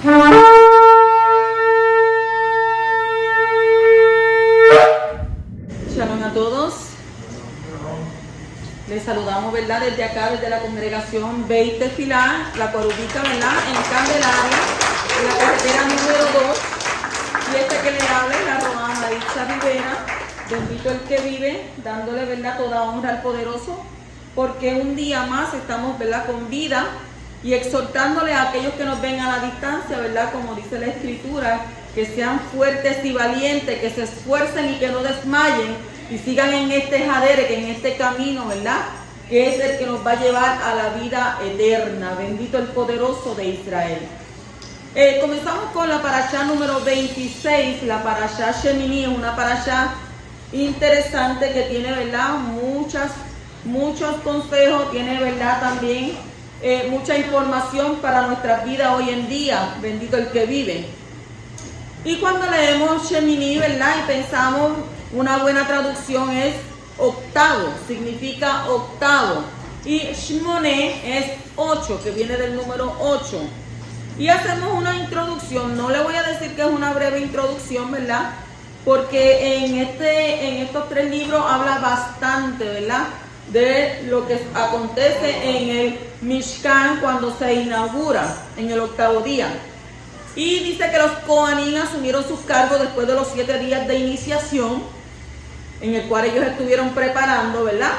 Shalom a todos. Les saludamos, ¿verdad? Desde acá, desde la congregación Beit Tefilá, la cual ubica, ¿verdad? En Candelaria, en la carretera número 2. Y que le habla es la Romana Maritza Rivera. Bendito el que vive, dándole, ¿verdad? Toda honra al poderoso, porque un día más estamos, ¿verdad? Con vida y exhortándole a aquellos que nos ven a la distancia, ¿verdad? Como dice la Escritura, que sean fuertes y valientes, que se esfuercen y que no desmayen y sigan en este jadere, en este camino, ¿verdad? Que es el que nos va a llevar a la vida eterna. Bendito el poderoso de Israel. Comenzamos con la parashá número 26, la parashá Shemini, una parashá interesante que tiene, ¿verdad? Muchos consejos, tiene, ¿verdad? También mucha información para nuestra vida hoy en día. Bendito el que vive. Y cuando leemos Shemini, ¿verdad? Y pensamos, una buena traducción es octavo, significa octavo. Y Shmoné es 8, que viene del número 8. Y hacemos una introducción, no le voy a decir que es una breve introducción, ¿verdad? Porque en estos 3 libros habla bastante, ¿verdad? De lo que acontece en el Mishkan cuando se inaugura, en el 8º día. Y dice que los Kohanim asumieron sus cargos después de los 7 días de iniciación, en el cual ellos estuvieron preparando, ¿verdad?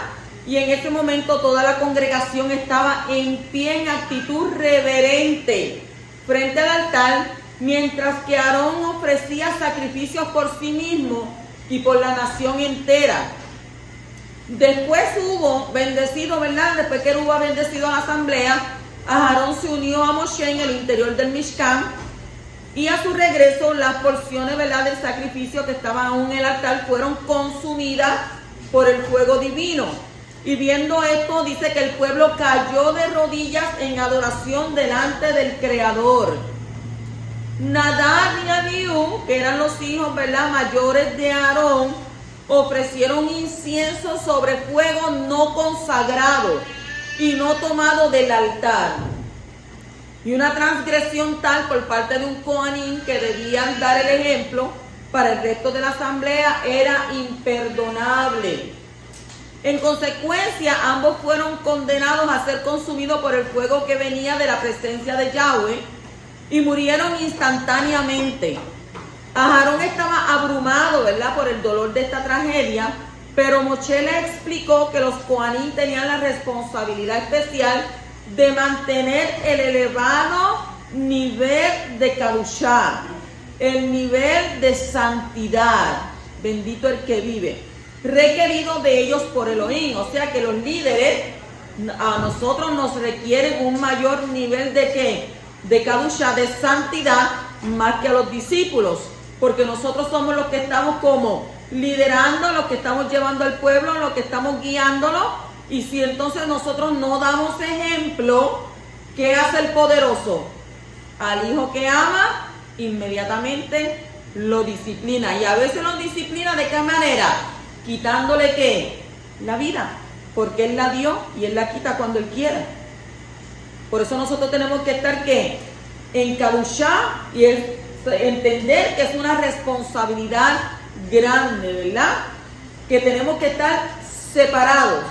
Y en ese momento toda la congregación estaba en pie en actitud reverente frente al altar, mientras que Aarón ofrecía sacrificios por sí mismo y por la nación entera. Después hubo bendecido, ¿verdad? Después que hubo bendecido a la asamblea, Aarón se unió a Moshe en el interior del Mishkan, y a su regreso las porciones, ¿verdad?, del sacrificio que estaban aún en el altar fueron consumidas por el fuego divino. Y viendo esto, dice que el pueblo cayó de rodillas en adoración delante del Creador. Nadab y Abiú, que eran los hijos, ¿verdad?, mayores de Aarón, ofrecieron incienso sobre fuego no consagrado y no tomado del altar. Y una transgresión tal por parte de un Kohanim, que debían dar el ejemplo para el resto de la asamblea, era imperdonable. En consecuencia, ambos fueron condenados a ser consumidos por el fuego que venía de la presencia de Yahweh y murieron instantáneamente. Aarón estaba abrumado, ¿verdad?, por el dolor de esta tragedia, pero Moshe le explicó que los Kohanim tenían la responsabilidad especial de mantener el elevado nivel de Kadushá, el nivel de santidad, bendito el que vive, requerido de ellos por Elohim. O sea que los líderes a nosotros nos requieren un mayor nivel de ¿qué? De Kadushá, de santidad, más que a los discípulos, porque nosotros somos los que estamos como liderando, los que estamos llevando al pueblo, los que estamos guiándolo. Y si entonces nosotros no damos ejemplo, ¿qué hace el poderoso? Al hijo que ama, inmediatamente lo disciplina. Y a veces lo disciplina ¿de qué manera? Quitándole ¿qué? La vida. Porque Él la dio y Él la quita cuando Él quiera. Por eso nosotros tenemos que estar ¿qué? En Kadushá y entender que es una responsabilidad grande, ¿verdad? Que tenemos que estar separados.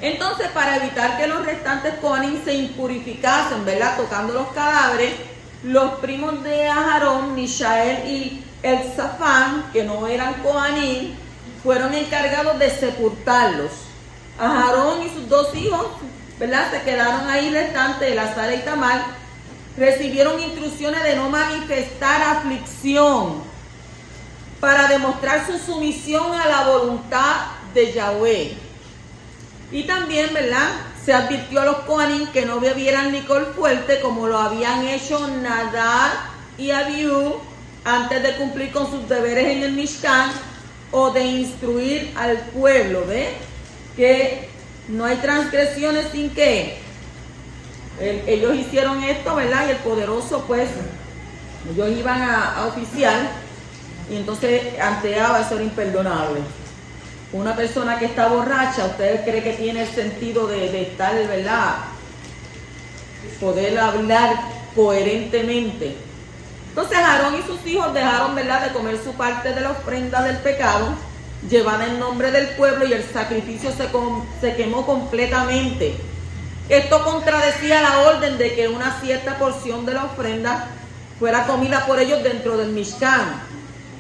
Entonces, para evitar que los restantes Kohanim se impurificasen, ¿verdad?, tocando los cadáveres, los primos de Aarón, Mishael y Elzafán, que no eran Kohanim, fueron encargados de sepultarlos. Aarón y sus 2 hijos, ¿verdad?, se quedaron ahí restantes, Elazar y Tamar, recibieron instrucciones de no manifestar aflicción para demostrar su sumisión a la voluntad de Yahweh. Y también, ¿verdad?, se advirtió a los Kohanim que no bebieran licor fuerte como lo habían hecho Nadab y Abiú antes de cumplir con sus deberes en el Mishkan o de instruir al pueblo. ¿Ve? Que no hay transgresiones sin que ellos hicieron esto, ¿verdad? Y el poderoso, pues, ellos iban a oficiar y entonces ante Abba eso era imperdonable. Una persona que está borracha, ¿usted cree que tiene el sentido de estar, ¿verdad? Poder hablar coherentemente. Entonces Aarón y sus hijos dejaron, ¿verdad?, de comer su parte de la ofrenda del pecado, llevada en nombre del pueblo, y el sacrificio se quemó completamente. Esto contradecía la orden de que una cierta porción de la ofrenda fuera comida por ellos dentro del Mishkan.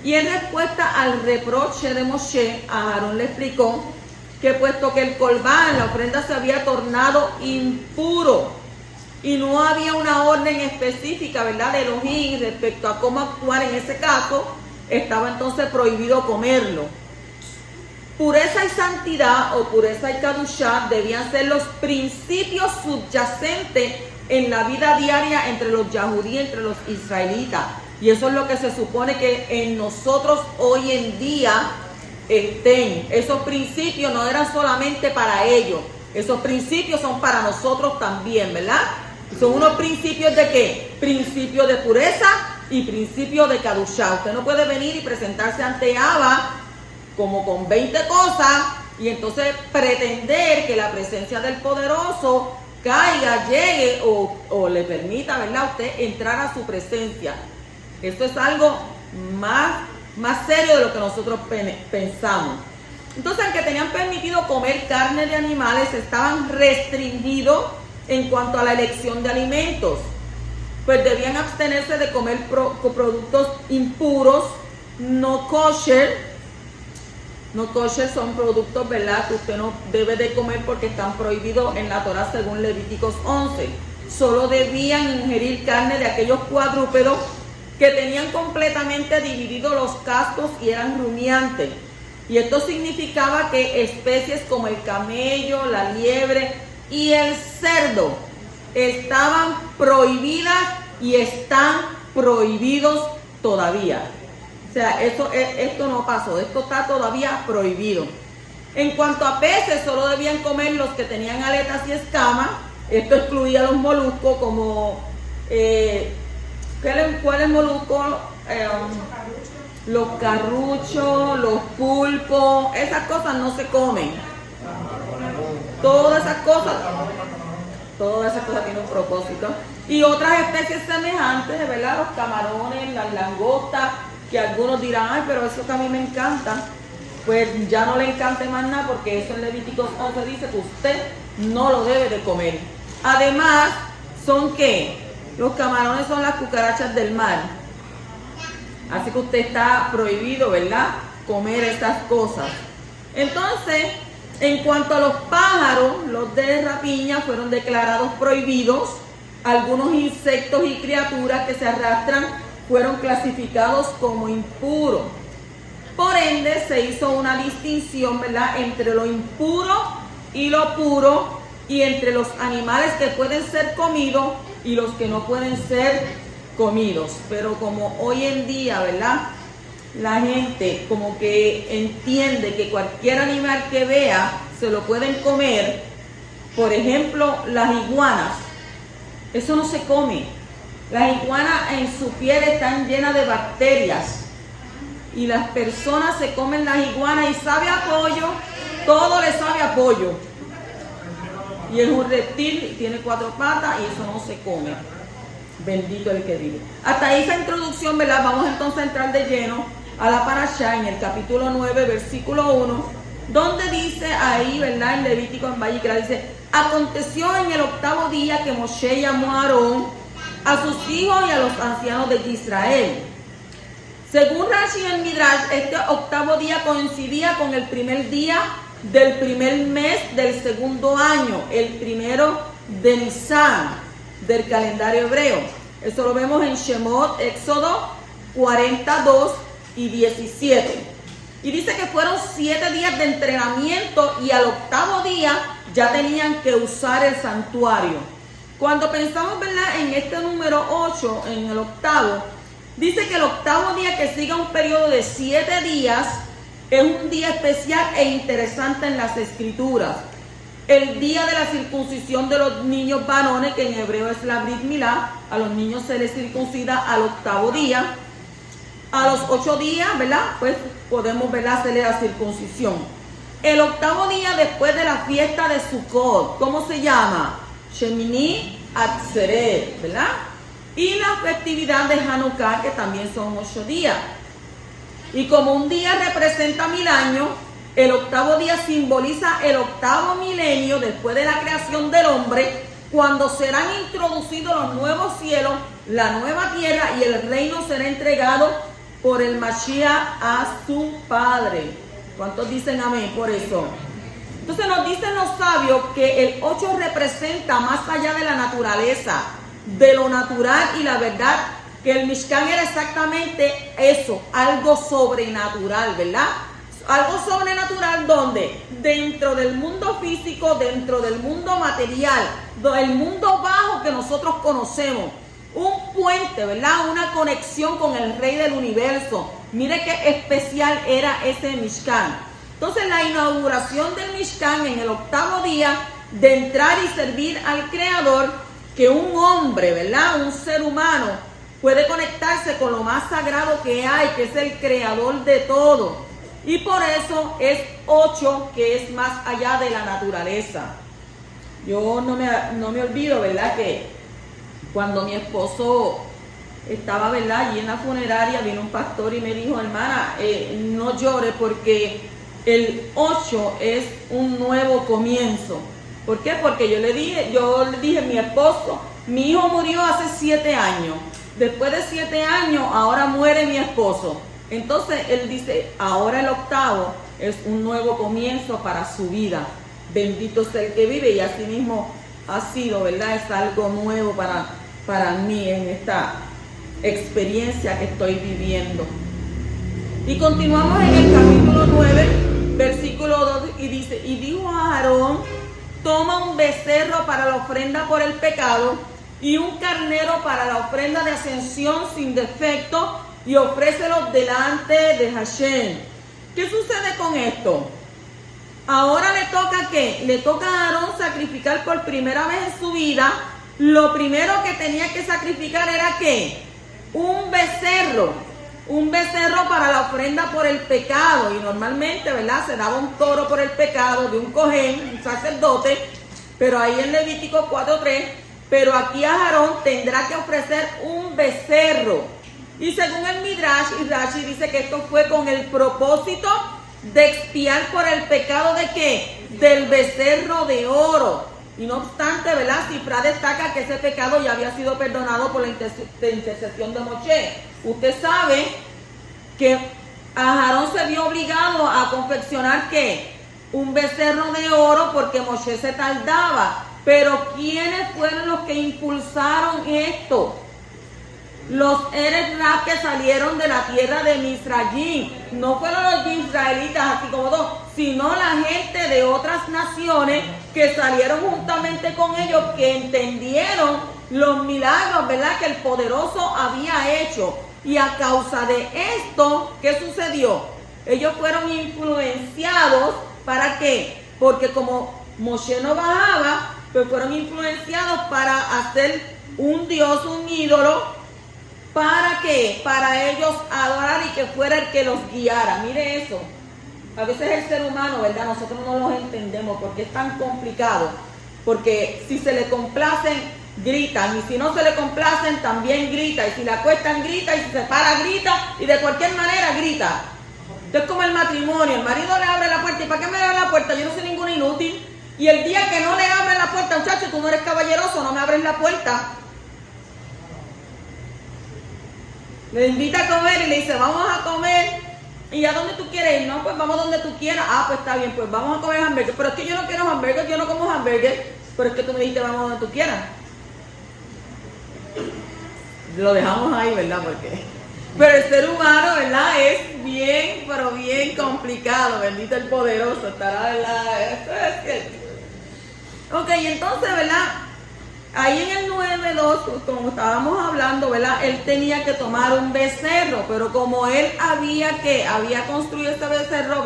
Y en respuesta al reproche de Moshe, a Aarón le explicó que puesto que el corbán, la ofrenda, se había tornado impuro y no había una orden específica, ¿verdad?, de Elohim respecto a cómo actuar en ese caso, estaba entonces prohibido comerlo. Pureza y santidad, o pureza y kadushá, debían ser los principios subyacentes en la vida diaria entre los yahudí, entre los israelitas. Y eso es lo que se supone que en nosotros hoy en día estén. Esos principios no eran solamente para ellos, esos principios son para nosotros también, ¿verdad? Son unos principios de ¿qué? Principios de pureza y principios de kadushá. Usted no puede venir y presentarse ante Abba como con 20 cosas y entonces pretender que la presencia del poderoso caiga, llegue o le permita, ¿verdad?, a usted entrar a su presencia. Esto es algo más serio de lo que nosotros pensamos. Entonces, aunque tenían permitido comer carne de animales, estaban restringidos en cuanto a la elección de alimentos, pues debían abstenerse de comer productos impuros, no kosher. No kosher son productos, ¿verdad?, que usted no debe de comer porque están prohibidos en la Torah según Levíticos 11. Solo debían ingerir carne de aquellos cuadrúpedos que tenían completamente divididos los cascos y eran rumiantes. Y esto significaba que especies como el camello, la liebre y el cerdo estaban prohibidas y están prohibidos todavía. O sea, esto no pasó, esto está todavía prohibido. En cuanto a peces, solo debían comer los que tenían aletas y escamas. Esto excluía los moluscos como... ¿cuáles moluscos? Los carruchos, los pulpos, esas cosas no se comen. Todas esas cosas tienen un propósito. Y otras especies semejantes, ¿verdad? Los camarones, las langostas, que algunos dirán, ay, pero eso que a mí me encanta. Pues ya no le encante más nada, porque eso en Levíticos 11 dice que usted no lo debe de comer. Además, ¿son qué? Los camarones son las cucarachas del mar. Así que usted está prohibido, ¿verdad?, comer estas cosas. Entonces, en cuanto a los pájaros, los de rapiña fueron declarados prohibidos. Algunos insectos y criaturas que se arrastran fueron clasificados como impuros. Por ende, se hizo una distinción, ¿verdad?, entre lo impuro y lo puro, y entre los animales que pueden ser comidos y los que no pueden ser comidos. Pero como hoy en día, ¿verdad?, la gente como que entiende que cualquier animal que vea se lo pueden comer. Por ejemplo, las iguanas, eso no se come. Las iguanas en su piel están llenas de bacterias y las personas se comen las iguanas y sabe a pollo, todo le sabe a pollo. Y es un reptil y tiene 4 patas y eso no se come. Bendito el que vive. Hasta ahí esa introducción, ¿verdad? Vamos entonces a entrar de lleno a la parashá en el capítulo 9, versículo 1, donde dice ahí, ¿verdad?, en Levítico, en Vayikra, dice: aconteció en el 8º día que Moshe llamó a Aarón, a sus hijos y a los ancianos de Israel. Según Rashi en Midrash, este 8º día coincidía con el primer día del primer mes del segundo año, el primero de Nisan del calendario hebreo. Eso lo vemos en Shemot, Éxodo 42 y 17. Y dice que fueron 7 días de entrenamiento y al 8º día ya tenían que usar el santuario. Cuando pensamos, ¿verdad?, en este número 8, en el 8º, dice que el 8º día que siga un periodo de 7 días es un día especial e interesante en las escrituras. El día de la circuncisión de los niños varones, que en hebreo es la Brit Milá, a los niños se les circuncida al 8º día. A los 8 días, ¿verdad?, pues podemos, ¿verdad?, hacerle la circuncisión. El 8º día después de la fiesta de Sukkot, ¿cómo se llama? Shemini Atzeret, ¿verdad? y la festividad de Hanukkah, que también son 8 días. Y como un día representa 1000 años, el octavo día simboliza el octavo milenio después de la creación del hombre, cuando serán introducidos los nuevos cielos, la nueva tierra, y el reino será entregado por el Mashiach a su Padre. ¿Cuántos dicen amén por eso? Entonces nos dicen los sabios que el 8 representa más allá de la naturaleza, de lo natural y la verdad, que el Mishkan era exactamente eso, algo sobrenatural, ¿verdad? Algo sobrenatural donde dentro del mundo físico, dentro del mundo material, el mundo bajo que nosotros conocemos, un puente, ¿verdad? Una conexión con el Rey del Universo. Mire qué especial era ese Mishkan. Entonces la inauguración del Mishkan en el octavo día de entrar y servir al Creador, que un hombre, ¿verdad? Un ser humano puede conectarse con lo más sagrado que hay, que es el Creador de todo. Y por eso es 8, que es más allá de la naturaleza. Yo no me olvido, ¿verdad? Que cuando mi esposo estaba, ¿verdad? Allí en la funeraria, vino un pastor y me dijo, hermana, no llore porque el 8 es un nuevo comienzo. ¿Por qué? Porque yo le dije a mi esposo, mi hijo murió hace 7 años. Después de 7 años, ahora muere mi esposo. Entonces él dice, ahora el octavo es un nuevo comienzo para su vida. Bendito sea el que vive, y así mismo ha sido, ¿verdad? Es algo nuevo para mí en esta experiencia que estoy viviendo. Y continuamos en el capítulo 9, versículo 2, y dice, y dijo a Aarón, toma un becerro para la ofrenda por el pecado y un carnero para la ofrenda de ascensión sin defecto, y ofrécelos delante de Hashem. ¿Qué sucede con esto? Ahora le toca ¿qué? Le toca a Aarón sacrificar por primera vez en su vida. Lo primero que tenía que sacrificar era ¿qué? Un becerro para la ofrenda por el pecado. Y normalmente, ¿verdad? Se daba un toro por el pecado de un cohen, un sacerdote, pero ahí en Levítico 4:3, pero aquí a Aarón tendrá que ofrecer un becerro. Y según el Midrash, y Rashi dice que esto fue con el propósito de expiar por el pecado de ¿qué? Del becerro de oro. Y no obstante, ¿verdad? Sifra destaca que ese pecado ya había sido perdonado por la intercesión de Moshe. Usted sabe que a Aarón se vio obligado a confeccionar ¿qué? Un becerro de oro porque Moshe se tardaba. Pero ¿quiénes fueron los que impulsaron esto? Los Eretz Rab que salieron de la tierra de Misrayim. No fueron los israelitas así como dos, sino la gente de otras naciones que salieron juntamente con ellos, que entendieron los milagros, ¿verdad?, que el poderoso había hecho. Y a causa de esto, ¿qué sucedió? Ellos fueron influenciados, ¿para qué? Porque como Moshe no bajaba, pues fueron influenciados para hacer un dios, un ídolo. ¿Para qué? Para ellos adorar y que fuera el que los guiara. Mire eso. A veces el ser humano, ¿verdad? Nosotros no los entendemos porque es tan complicado. Porque si se le complacen, gritan. Y si no se le complacen, también grita. Y si le acuestan, grita. Y si se para, grita. Y de cualquier manera, grita. Esto es como el matrimonio. El marido le abre la puerta. ¿Y para qué me abre la puerta? Yo no soy ningún inútil. Y el día que no le abre la puerta, muchacho, tú no eres caballeroso, no me abres la puerta. Le invita a comer y le dice, vamos a comer. ¿Y a dónde tú quieres ir? No, pues vamos donde tú quieras. Ah, pues está bien, pues vamos a comer hamburgues. Pero es que yo no quiero hamburgues, yo no como hamburgues. Pero es que tú me dijiste, vamos donde tú quieras. Lo dejamos ahí, ¿verdad? Porque... Pero el ser humano, ¿verdad? Es bien, pero bien complicado. Bendito el poderoso. Estará, ¿verdad? Eso es cierto. Ok, entonces, ¿verdad? Ahí en el 9:2, como estábamos hablando, ¿verdad? Él tenía que tomar un becerro, pero como él había construido este becerro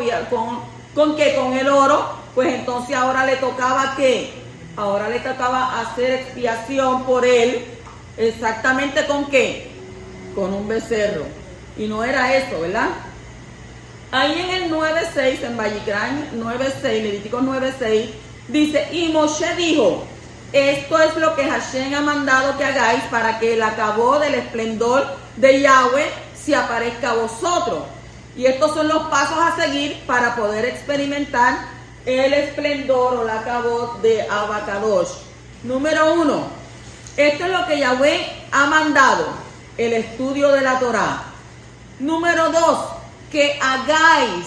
¿con qué? Con el oro, pues entonces ahora le tocaba ¿qué? Ahora le tocaba hacer expiación por él, exactamente ¿con qué? Con un becerro. Y no era eso, ¿verdad? Ahí en el 9:6, en Vallicrán 9:6, Levítico 9:6, dice, y Moshe dijo, esto es lo que Hashem ha mandado que hagáis para que el acabó del esplendor de Yahweh se aparezca a vosotros. Y estos son los pasos a seguir para poder experimentar el esplendor o el acabó de Abacadosh. Número 1. Esto es lo que Yahweh ha mandado, el estudio de la Torá. Número 2. Que hagáis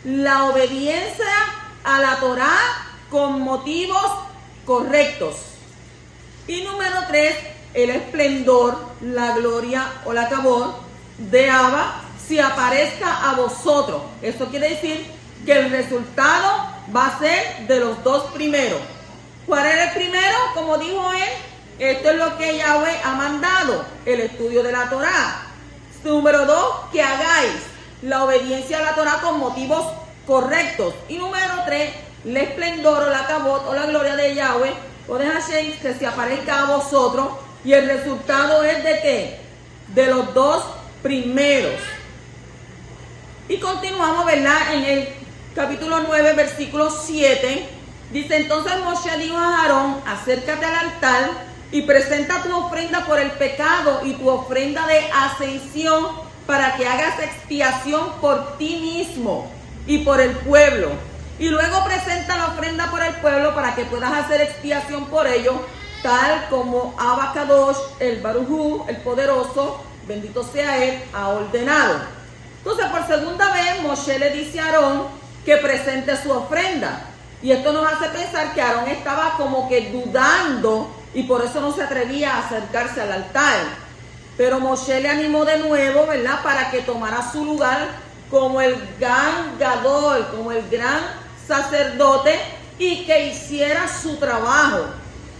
la obediencia a la Torá con motivos correctos. Y número 3, el esplendor, la gloria o la kabod de Abba se aparezca a vosotros. Esto quiere decir que el resultado va a ser de los dos primeros. ¿Cuál era el primero? Como dijo él, esto es lo que Yahweh ha mandado, el estudio de la Torá. Número 2, que hagáis la obediencia a la Torá con motivos correctos. Y número 3, el esplendor o la kabod o la gloria de Yahweh o de Hashem que se aparezca a vosotros. Y el resultado es de ¿qué? De los dos primeros. Y continuamos, ¿verdad? En el capítulo 9, versículo 7. Dice, entonces Moshe dijo a Aarón, acércate al altar y presenta tu ofrenda por el pecado y tu ofrenda de ascensión para que hagas expiación por ti mismo y por el pueblo. Y luego presenta la ofrenda por el pueblo para que puedas hacer expiación por ellos, tal como Abacadosh, el Barujú, el poderoso, bendito sea él, ha ordenado. Entonces, por segunda vez, Moshe le dice a Aarón que presente su ofrenda. Y esto nos hace pensar que Aarón estaba como que dudando y por eso no se atrevía a acercarse al altar. Pero Moshe le animó de nuevo, ¿verdad? Para que tomara su lugar como el gran Gadol, como el gran sacerdote y que hiciera su trabajo.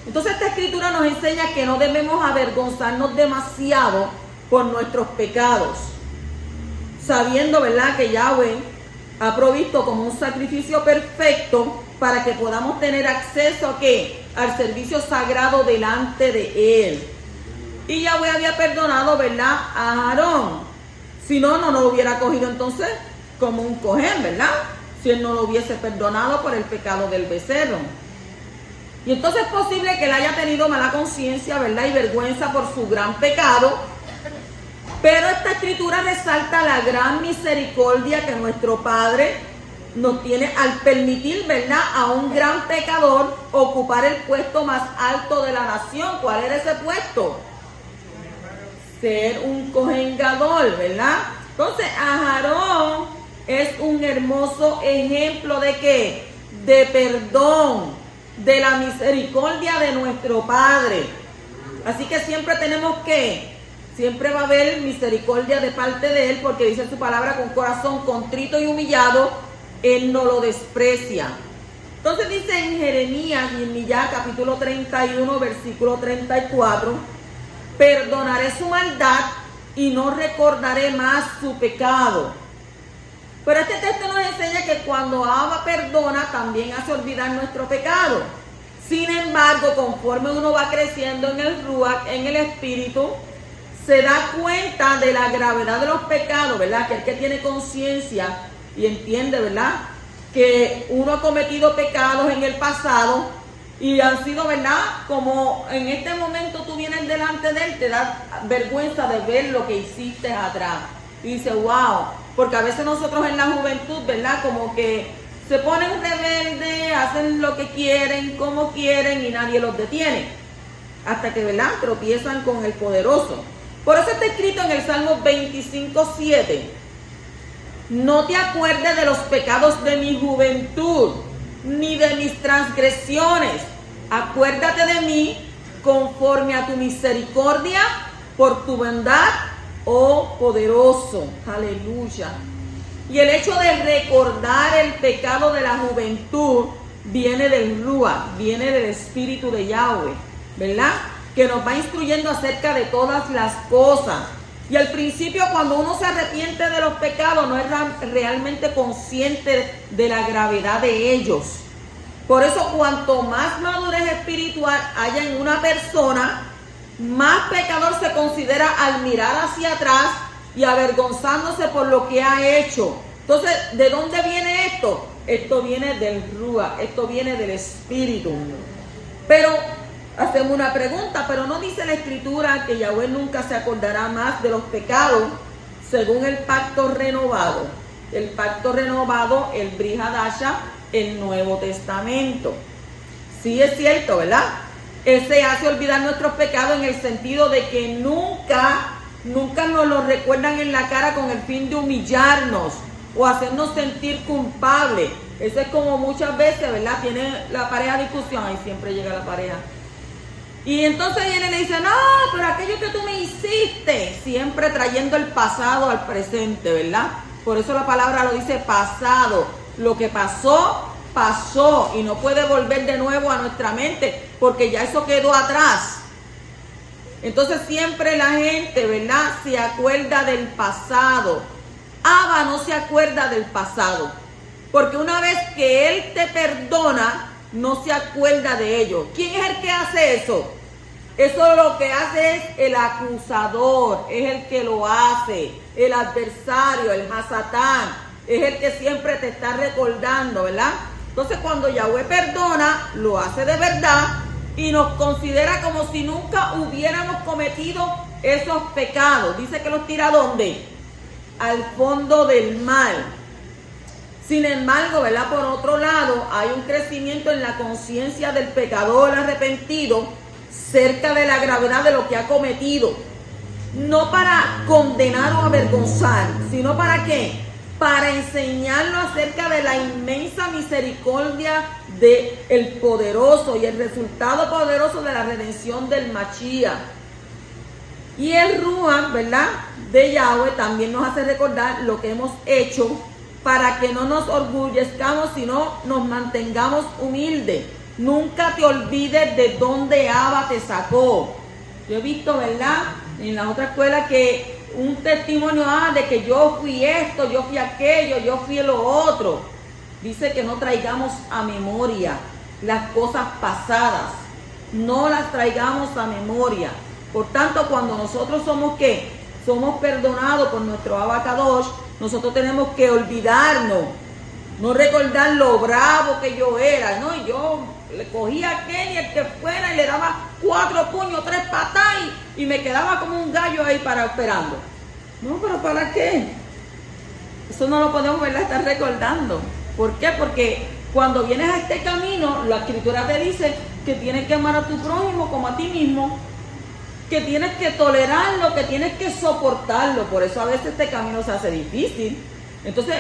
Entonces esta escritura nos enseña que no debemos avergonzarnos demasiado por nuestros pecados, sabiendo, ¿verdad?, que Yahweh ha provisto como un sacrificio perfecto para que podamos tener acceso ¿a qué? Al servicio sagrado delante de Él. Y Yahweh había perdonado, ¿verdad?, a Aarón. Si no, no lo hubiera cogido entonces como un cojén, ¿verdad? Si Él no lo hubiese perdonado por el pecado del becerro. Y entonces es posible que Él haya tenido mala conciencia, ¿verdad?, y vergüenza por su gran pecado. Pero esta escritura resalta la gran misericordia que nuestro Padre nos tiene al permitir, ¿verdad?, a un gran pecador ocupar el puesto más alto de la nación. ¿Cuál era ese puesto? Ser un Cohen Gadol, ¿verdad? Entonces, Aarón es un hermoso ejemplo de ¿qué? De perdón, de la misericordia de nuestro Padre. Así que siempre tenemos que, siempre va a haber misericordia de parte de Él, porque dice su palabra, con corazón contrito y humillado, Él no lo desprecia. Entonces dice en Jeremías y en Miyá, capítulo 31, versículo 34, perdonaré su maldad y no recordaré más su pecado. Pero este texto nos enseña que cuando Abba perdona, también hace olvidar nuestro pecado. Sin embargo, conforme uno va creciendo en el Ruach, en el Espíritu, se da cuenta de la gravedad de los pecados, ¿verdad? Que el que tiene conciencia y entiende, ¿verdad?, que uno ha cometido pecados en el pasado y han sido, ¿verdad?, como en este momento tú vienes delante de Él, te da vergüenza de ver lo que hiciste atrás. Y dice, wow, porque a veces nosotros en la juventud, ¿verdad?, como que se ponen rebeldes, hacen lo que quieren, como quieren y nadie los detiene. Hasta que, ¿verdad?, tropiezan con el poderoso. Por eso está escrito en el Salmo 25:7. No te acuerdes de los pecados de mi juventud, ni de mis transgresiones. Acuérdate de mí conforme a tu misericordia, por tu bondad, oh poderoso. Aleluya. Y el hecho de recordar el pecado de la juventud viene del Ruach, viene del Espíritu de Yahweh, ¿verdad?, que nos va instruyendo acerca de todas las cosas. Y al principio, cuando uno se arrepiente de los pecados, no es realmente consciente de la gravedad de ellos. Por eso, cuanto más madurez espiritual haya en una persona, más pecador se considera al mirar hacia atrás y avergonzándose por lo que ha hecho. Entonces, ¿de dónde viene esto? Esto viene del Ruach, esto viene del Espíritu. Pero hacemos una pregunta, pero no dice la Escritura que Yahweh nunca se acordará más de los pecados según el pacto renovado. El pacto renovado, el Brit Hadasha, el Nuevo Testamento. Sí es cierto, ¿verdad? Él se hace olvidar nuestros pecados en el sentido de que nunca nos los recuerdan en la cara con el fin de humillarnos o hacernos sentir culpables. Eso es como muchas veces, ¿verdad? Tiene la pareja discusión, ahí siempre llega la pareja. Y entonces viene y le dice, no, pero aquello que tú me hiciste, siempre trayendo el pasado al presente, ¿verdad? Por eso la palabra lo dice pasado. Lo que pasó, pasó y no puede volver de nuevo a nuestra mente porque ya eso quedó atrás. Entonces siempre la gente, ¿verdad?, se acuerda del pasado. Abba no se acuerda del pasado, porque una vez que Él te perdona, no se acuerda de ello. ¿Quién es el que hace eso? Eso lo que hace es el acusador, es el que lo hace, el adversario, el Hasatán, es el que siempre te está recordando, ¿verdad? Entonces cuando Yahweh perdona, lo hace de verdad y nos considera como si nunca hubiéramos cometido esos pecados. Dice que los tira ¿a dónde? Al fondo del mar. Sin embargo, ¿verdad?, por otro lado, hay un crecimiento en la conciencia del pecador arrepentido cerca de la gravedad de lo que ha cometido. No para condenar o avergonzar, sino ¿para qué? Para enseñarlo acerca de la inmensa misericordia del poderoso y el resultado poderoso de la redención del Mashiach. Y el Ruach, ¿verdad?, de Yahweh también nos hace recordar lo que hemos hecho para que no nos orgullezcamos, sino nos mantengamos humildes. Nunca te olvides de dónde Abba te sacó. Yo he visto, ¿verdad?, en la otra escuela que un testimonio de que yo fui esto, yo fui aquello, yo fui lo otro. Dice que no traigamos a memoria las cosas pasadas. No las traigamos a memoria. Por tanto, cuando nosotros somos ¿qué? Somos perdonados por nuestro Abba Kadosh, nosotros tenemos que olvidarnos. No recordar lo bravo que yo era, ¿no? Y yo le cogía a Kenny, el que fuera, y le daba 4 puños, 3 patadas y me quedaba como un gallo ahí esperando. No, pero ¿para qué? Eso no lo podemos, ¿verdad?, estar recordando. ¿Por qué? Porque cuando vienes a este camino, la Escritura te dice que tienes que amar a tu prójimo como a ti mismo, que tienes que tolerarlo, que tienes que soportarlo. Por eso a veces este camino se hace difícil. Entonces,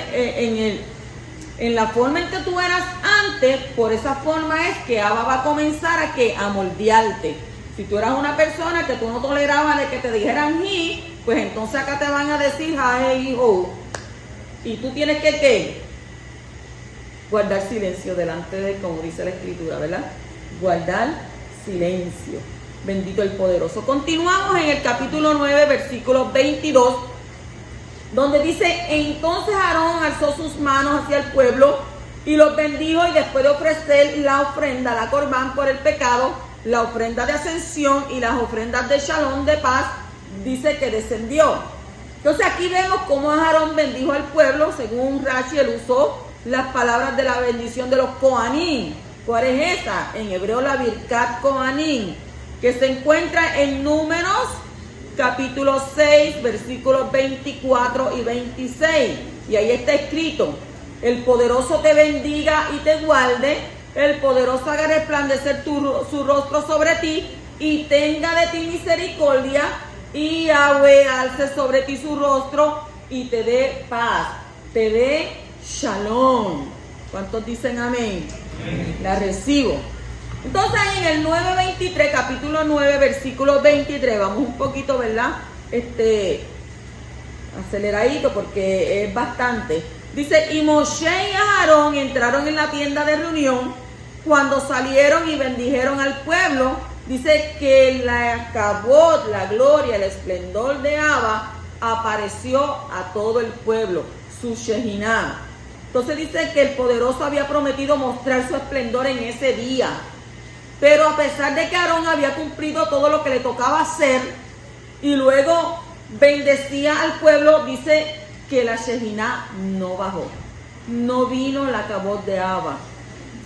en la forma en que tú eras antes, por esa forma es que Abba va a comenzar a moldearte. Si tú eras una persona que tú no tolerabas de que te dijeran hi, pues entonces acá te van a decir ja, hey, ho. Y tú tienes que ¿qué? Guardar silencio delante de él, como dice la Escritura, ¿verdad? Guardar silencio. Bendito el poderoso. Continuamos en el capítulo 9, versículo 22. Donde dice, entonces Aarón alzó sus manos hacia el pueblo y los bendijo, y después de ofrecer la ofrenda, la corbán por el pecado, la ofrenda de ascensión y las ofrendas de shalom, de paz, dice que descendió. Entonces aquí vemos cómo Aarón bendijo al pueblo. Según Rashi, él usó las palabras de la bendición de los Kohanim. ¿Cuál es esa? En hebreo la Birkat Kohanim, que se encuentra en Números capítulo 6, versículos 24 y 26. Y ahí está escrito: el poderoso te bendiga y te guarde, el poderoso haga resplandecer su rostro sobre ti y tenga de ti misericordia, y Yahweh alce sobre ti su rostro y te dé paz, te dé shalom. ¿Cuántos dicen amén? La recibo. Entonces en el 9:23, capítulo 9, versículo 23, vamos un poquito, ¿verdad?, aceleradito porque es bastante. Dice, y Moshe y Aarón entraron en la tienda de reunión. Cuando salieron y bendijeron al pueblo, dice que la kabod, la gloria, el esplendor de Abba apareció a todo el pueblo, su Shehinah. Entonces dice que el poderoso había prometido mostrar su esplendor en ese día. Pero a pesar de que Aarón había cumplido todo lo que le tocaba hacer y luego bendecía al pueblo, dice que la Shehinah no bajó. No vino la kabod de Abba.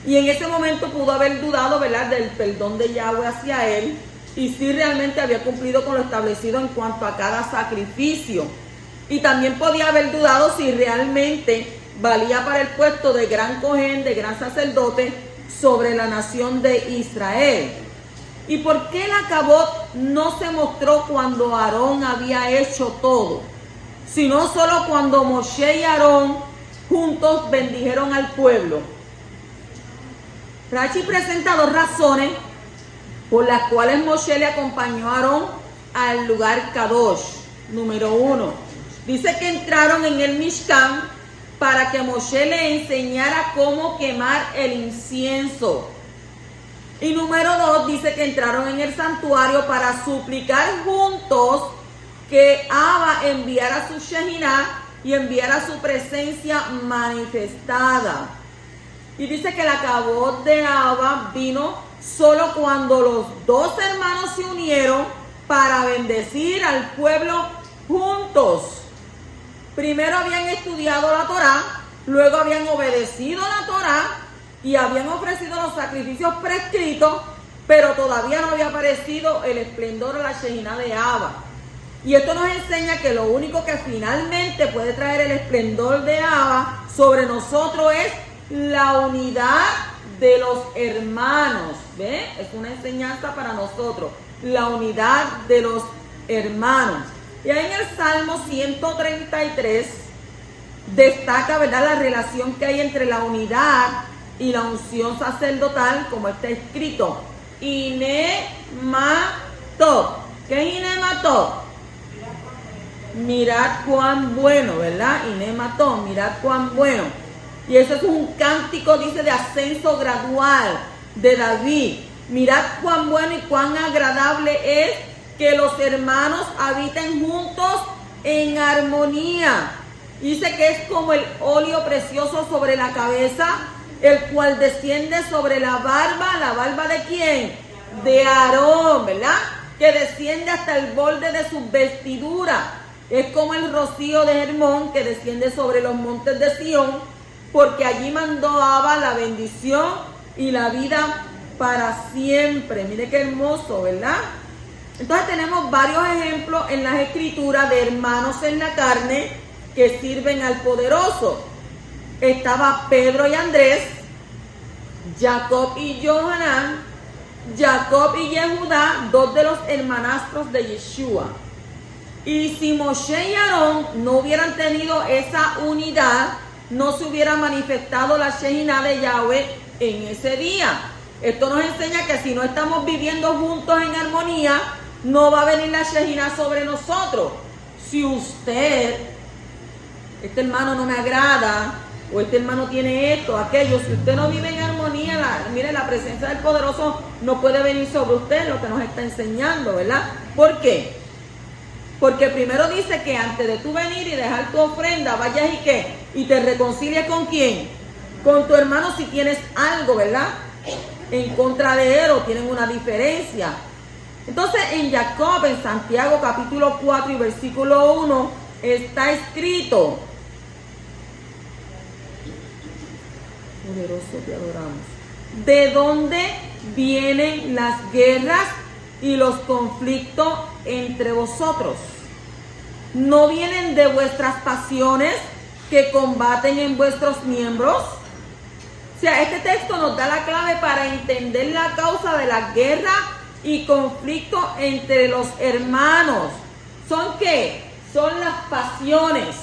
Y en ese momento pudo haber dudado, ¿verdad?, del perdón de Yahweh hacia él, y si realmente había cumplido con lo establecido en cuanto a cada sacrificio. Y también podía haber dudado si realmente valía para el puesto de gran cojén, de gran sacerdote sobre la nación de Israel. ¿Y por qué el Acabot no se mostró cuando Aarón había hecho todo, sino solo cuando Moshe y Aarón juntos bendijeron al pueblo? Rashi presenta dos razones por las cuales Moshe le acompañó a Aarón al lugar Kadosh. Número 1, dice que entraron en el Mishkan para que Moshe le enseñara cómo quemar el incienso. Y número 2, dice que entraron en el santuario para suplicar juntos que Abba enviara su Shekinah y enviara su presencia manifestada. Y dice que el Acabot de Abba vino solo cuando los dos hermanos se unieron para bendecir al pueblo juntos. Primero habían estudiado la Torá, luego habían obedecido la Torá y habían ofrecido los sacrificios prescritos, pero todavía no había aparecido el esplendor o la Shekinah de Abba. Y esto nos enseña que lo único que finalmente puede traer el esplendor de Abba sobre nosotros es la unidad de los hermanos. ¿Ve? Es una enseñanza para nosotros, la unidad de los hermanos. Y ahí en el Salmo 133 destaca, ¿verdad?, la relación que hay entre la unidad y la unción sacerdotal, como está escrito. Ine mató. ¿Qué es Ine mató? Mirad cuán bueno, ¿verdad? Ine mató, mirad cuán bueno. Y eso es un cántico, dice, de ascenso gradual de David. Mirad cuán bueno y cuán agradable es que los hermanos habiten juntos en armonía. Dice que es como el óleo precioso sobre la cabeza, el cual desciende sobre la barba ¿de quién? De Aarón, ¿verdad? Que desciende hasta el borde de sus vestiduras. Es como el rocío de Hermón que desciende sobre los montes de Sión, porque allí mandó Abba la bendición y la vida para siempre. Mire qué hermoso, ¿verdad? Entonces tenemos varios ejemplos en las escrituras de hermanos en la carne que sirven al poderoso. Estaba Pedro y Andrés, Jacob y Johanán, Jacob y Yehudá, dos de los hermanastros de Yeshua. Y si Moshe y Aarón no hubieran tenido esa unidad, no se hubiera manifestado la Shekinah de Yahweh en ese día. Esto nos enseña que si no estamos viviendo juntos en armonía, no va a venir la Shekinah sobre nosotros. Si usted, este hermano no me agrada, o este hermano tiene esto, aquello, si usted no vive en armonía, mire, la presencia del poderoso no puede venir sobre usted, lo que nos está enseñando, ¿verdad? ¿Por qué? Porque primero dice que antes de tú venir y dejar tu ofrenda, vayas y ¿qué? Y te reconcilies ¿con quién? Con tu hermano si tienes algo, ¿verdad?, en contra de él o tienen una diferencia. Entonces en Jacob, en Santiago capítulo 4 y versículo 1, está escrito: poderoso te adoramos. ¿De dónde vienen las guerras y los conflictos entre vosotros? ¿No vienen de vuestras pasiones que combaten en vuestros miembros? O sea, este texto nos da la clave para entender la causa de la guerra y conflicto entre los hermanos. ¿Son qué? Son las pasiones.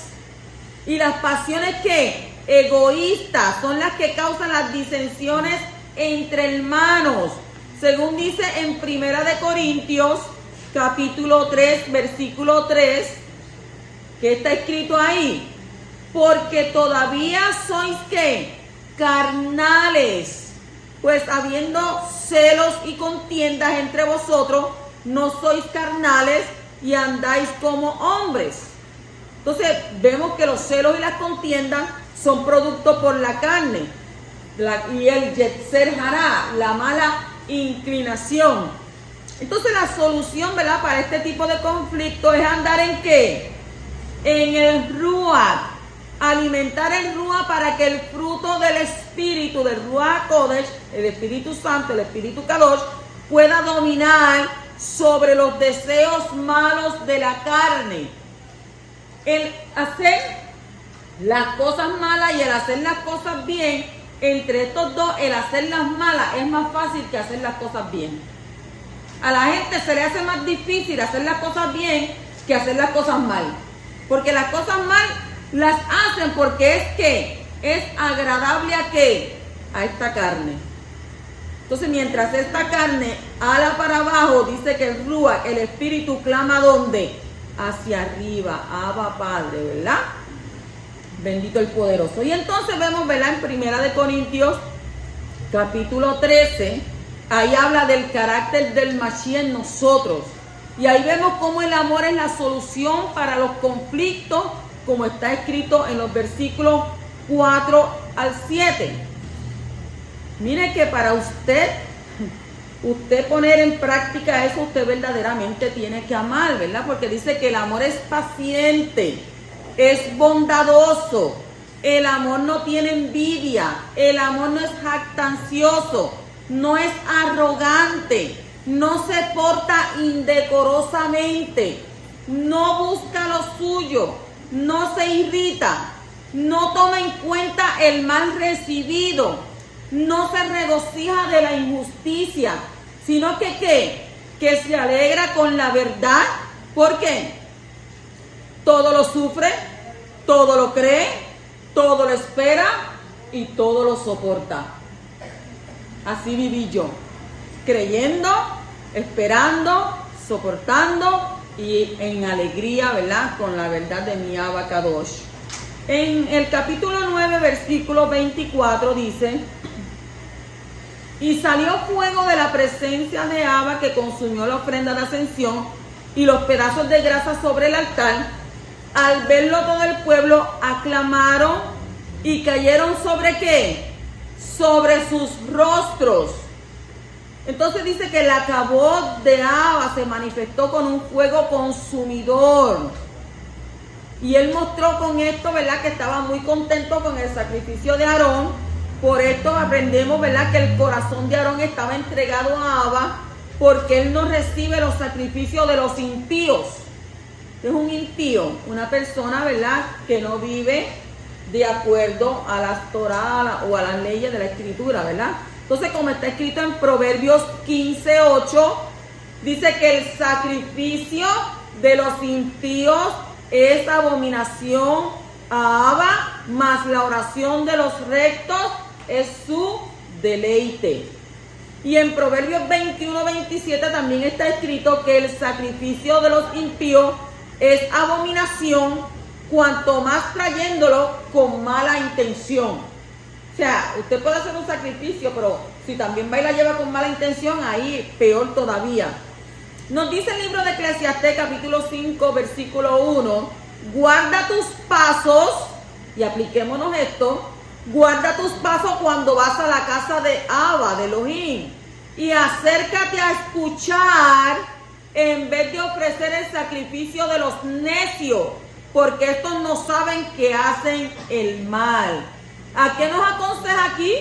¿Y las pasiones qué? Egoístas. Son las que causan las disensiones entre hermanos. Según dice en 1 Corintios, capítulo 3, versículo 3, ¿qué está escrito ahí? Porque todavía sois ¿qué? Carnales, pues habiendo celos y contiendas entre vosotros, no sois carnales y andáis como hombres. Entonces vemos que los celos y las contiendas son productos por la carne, y el yetzer hará, la mala inclinación. Entonces la solución, ¿verdad?, para este tipo de conflicto es andar en ¿qué? En el Ruach, alimentar el Ruach para que el fruto del Espíritu espíritu del Ruach HaKodesh, el Espíritu Santo, el Espíritu Kadosh, pueda dominar sobre los deseos malos de la carne. El hacer las cosas malas y el hacer las cosas bien, entre estos dos, el hacer las malas es más fácil que hacer las cosas bien. A la gente se le hace más difícil hacer las cosas bien que hacer las cosas mal. Porque las cosas mal las hacen porque es agradable a ¿qué? A esta carne. Entonces, mientras esta carne ala para abajo, dice que el Ruach, el espíritu, clama ¿dónde? Hacia arriba, Abba Padre, ¿verdad? Bendito el poderoso. Y entonces vemos, ¿verdad? En Primera de Corintios, capítulo 13, ahí habla del carácter del Mashiach en nosotros. Y ahí vemos cómo el amor es la solución para los conflictos, como está escrito en los versículos 4 al 7. Mire que para usted poner en práctica eso, usted verdaderamente tiene que amar, ¿verdad? Porque dice que el amor es paciente, es bondadoso, el amor no tiene envidia, el amor no es jactancioso, no es arrogante, no se porta indecorosamente, no busca lo suyo, no se irrita, no toma en cuenta el mal recibido, no se regocija de la injusticia, sino que se alegra con la verdad. ¿Por qué? Todo lo sufre, todo lo cree, todo lo espera y todo lo soporta. Así viví yo, creyendo, esperando, soportando y en alegría, ¿verdad? Con la verdad de mi Abba Kadosh. En el capítulo 9, versículo 24 dice: y salió fuego de la presencia de Abba que consumió la ofrenda de ascensión y los pedazos de grasa sobre el altar. Al verlo todo el pueblo aclamaron y cayeron sobre ¿qué? Sobre sus rostros. Entonces dice que la cabot de Abba se manifestó con un fuego consumidor. Y él mostró con esto, ¿verdad?, que estaba muy contento con el sacrificio de Aarón. Por esto aprendemos, ¿verdad?, que el corazón de Aarón estaba entregado a Abba, porque él no recibe los sacrificios de los impíos. Es un impío, una persona, ¿verdad?, que no vive de acuerdo a las Torah o a las leyes de la Escritura, ¿verdad? Entonces, como está escrito en Proverbios 15:8, dice que el sacrificio de los impíos es abominación a Abba, mas la oración de los rectos es su deleite. Y en Proverbios 21:27 también está escrito que el sacrificio de los impíos es abominación, cuanto más trayéndolo con mala intención. O sea, usted puede hacer un sacrificio, pero si también va y la lleva con mala intención, ahí peor todavía. Nos dice el libro de Eclesiastés, capítulo 5, versículo 1, guarda tus pasos, y apliquémonos esto, guarda tus pasos cuando vas a la casa de Abba, de Elohim, y acércate a escuchar en vez de ofrecer el sacrificio de los necios, porque estos no saben que hacen el mal. ¿A qué nos aconseja aquí?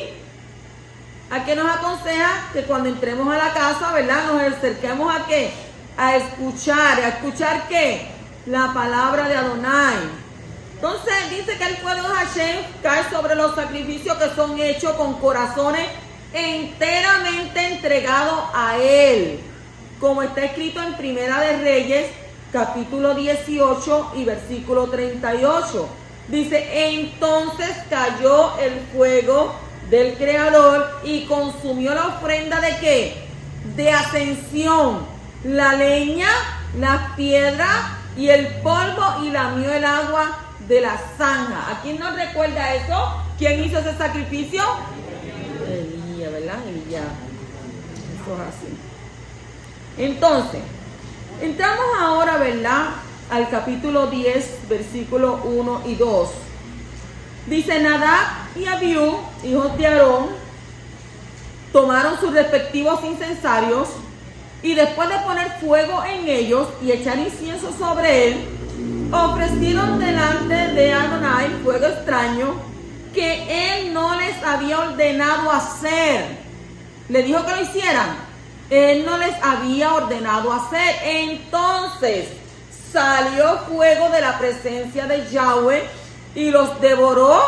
¿A qué nos aconseja? Que cuando entremos a la casa, ¿verdad?, nos acerquemos a ¿qué? A escuchar. ¿A escuchar qué? La palabra de Adonai. Entonces dice que el fuego de Hashem cae sobre los sacrificios que son hechos con corazones enteramente entregados a Él, como está escrito en Primera de Reyes, capítulo 18 y versículo 38. Dice, entonces cayó el fuego del Creador y consumió la ofrenda de ¿qué? De ascensión, la leña, las piedras y el polvo, y lamió el agua de la zanja. ¿A quién nos recuerda eso? ¿Quién hizo ese sacrificio? Elías, ¿verdad? Elías. Eso es así. Entonces, entramos ahora, ¿verdad?, al capítulo 10, versículos 1 y 2. Dice, Nadab y Abiú, hijos de Aarón, tomaron sus respectivos incensarios y después de poner fuego en ellos y echar incienso sobre él, ofrecieron delante de Adonai fuego extraño que Él no les había ordenado hacer. Le dijo que lo hicieran. Él no les había ordenado hacer. Entonces salió fuego de la presencia de Yahweh y los devoró.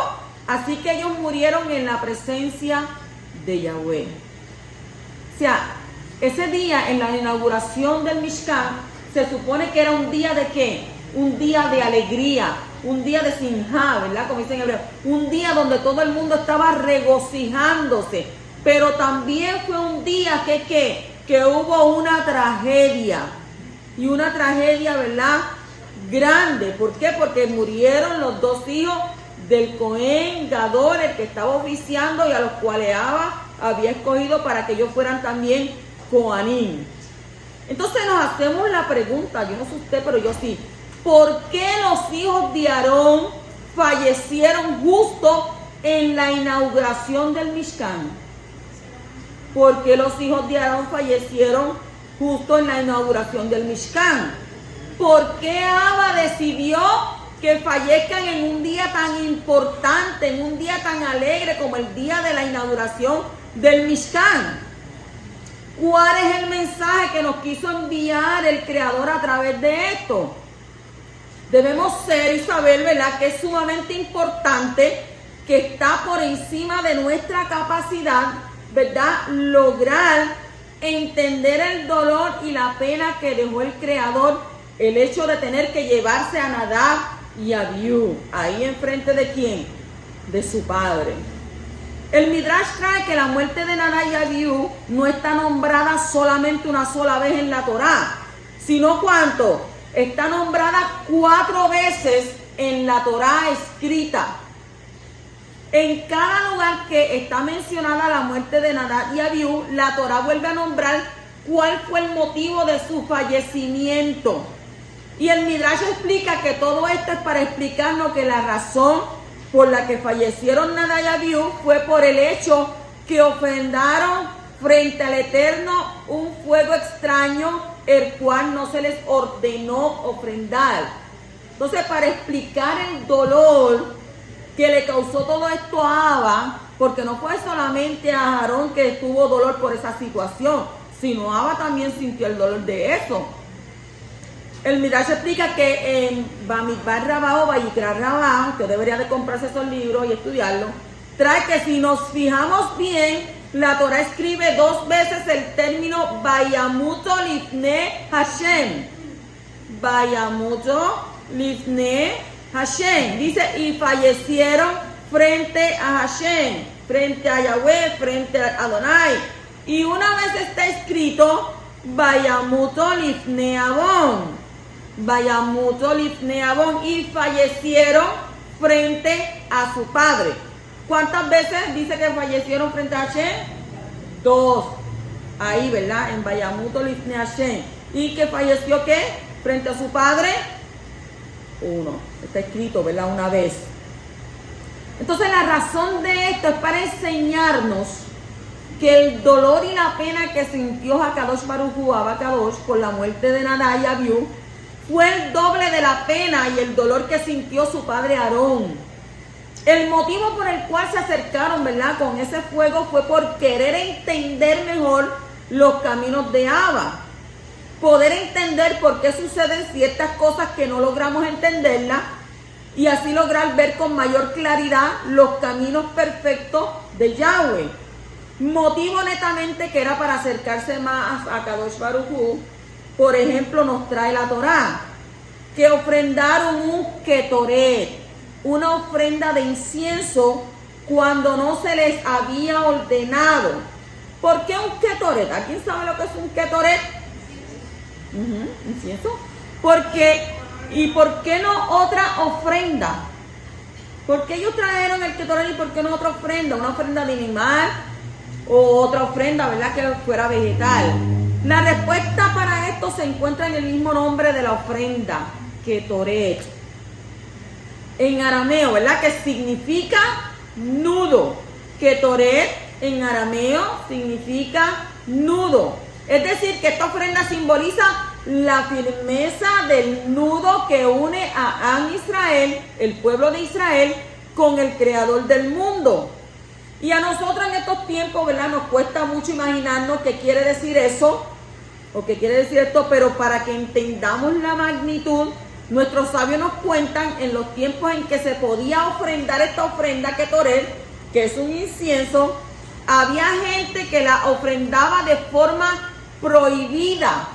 Así que ellos murieron en la presencia de Yahweh. O sea, ese día en la inauguración del Mishkan se supone que era un día de ¿qué? Un día de alegría, un día de simjá, ¿verdad? Como dicen en hebreo, un día donde todo el mundo estaba regocijándose, pero también fue un día que hubo una tragedia, y una tragedia, ¿verdad? Grande. ¿Por qué? Porque murieron los dos hijos del Cohen Gadol, el que estaba oficiando y a los cuales Abba había escogido para que ellos fueran también Cohanim. Entonces nos hacemos la pregunta, yo no sé usted, pero yo sí, ¿por qué los hijos de Aarón fallecieron justo en la inauguración del Mishkan? ¿Por qué los hijos de Aarón fallecieron justo en la inauguración del Mishkan? ¿Por qué Abba decidió que fallezcan en un día tan importante, en un día tan alegre como el día de la inauguración del Mishkan? ¿Cuál es el mensaje que nos quiso enviar el Creador a través de esto? Debemos ser y saber, ¿verdad?, que es sumamente importante, que está por encima de nuestra capacidad, ¿verdad?, lograr entender el dolor y la pena que dejó el Creador, el hecho de tener que llevarse a Nadab y a Abiú, ahí enfrente de ¿quién? De su padre. El Midrash trae que la muerte de Nadab y Abiú no está nombrada solamente una sola vez en la Torá, sino ¿cuánto? Está nombrada 4 veces en la Torá escrita. En cada lugar que está mencionada la muerte de Nadab y Abiú, la Torá vuelve a nombrar cuál fue el motivo de su fallecimiento. Y el Midrash explica que todo esto es para explicarnos que la razón por la que fallecieron Nadab y Abiú fue por el hecho que ofrendaron frente al Eterno un fuego extraño, el cual no se les ordenó ofrendar. Entonces, para explicar el dolor que le causó todo esto a Abba, porque no fue solamente a Aarón que tuvo dolor por esa situación, sino Abba también sintió el dolor de eso. El Midrash explica que en Bamidbar Rabá o Vayikra Rabá, usted debería de comprarse esos libros y estudiarlos, trae que si nos fijamos bien, la Torah escribe 2 veces el término Vayamuto Lifne Hashem. Vayamuto Lifne Hashem. Dice, y fallecieron frente a Hashem, frente a Yahweh, frente a Adonai. Y una vez está escrito Vayamuto Lifne Abon. Vayamuto Lifne Abon, y fallecieron frente a su padre. ¿Cuántas veces dice que fallecieron frente a Hashem? 2. Ahí, ¿verdad? En Vayamuto Lifne Hashem. ¿Y que falleció qué? Frente a su padre. 1. Está escrito, ¿verdad? Una vez. Entonces la razón de esto es para enseñarnos que el dolor y la pena que sintió Hakadosh Baruj Hu, Abba Kadosh, por la muerte de Nadab y Abiú, fue el doble de la pena y el dolor que sintió su padre Aarón. El motivo por el cual se acercaron, ¿verdad?, con ese fuego fue por querer entender mejor los caminos de Abba. Poder entender por qué suceden ciertas cosas que no logramos entenderlas y así lograr ver con mayor claridad los caminos perfectos de Yahweh. Motivo netamente que era para acercarse más a Kadosh Baruj Hu. Por ejemplo, nos trae la Torá que ofrendaron un ketoret, una ofrenda de incienso, cuando no se les había ordenado. ¿Por qué un ketoret? ¿Alguien sabe lo que es un ketoret? Incienso. ¿Y por qué no otra ofrenda? ¿Por qué ellos trajeron el ketoret y por qué no otra ofrenda? ¿Una ofrenda de animal o otra ofrenda, verdad, que fuera vegetal? La respuesta para esto se encuentra en el mismo nombre de la ofrenda, ketoret. En arameo, ¿verdad?, que significa nudo. Ketoret en arameo significa nudo. Es decir, que esta ofrenda simboliza la firmeza del nudo que une a Am Israel, el pueblo de Israel, con el creador del mundo. Y a nosotros en estos tiempos, ¿verdad? Nos cuesta mucho imaginarnos qué quiere decir eso, o qué quiere decir esto, pero para que entendamos la magnitud, nuestros sabios nos cuentan en los tiempos en que se podía ofrendar esta ofrenda Ketoret, que es un incienso, había gente que la ofrendaba de forma prohibida,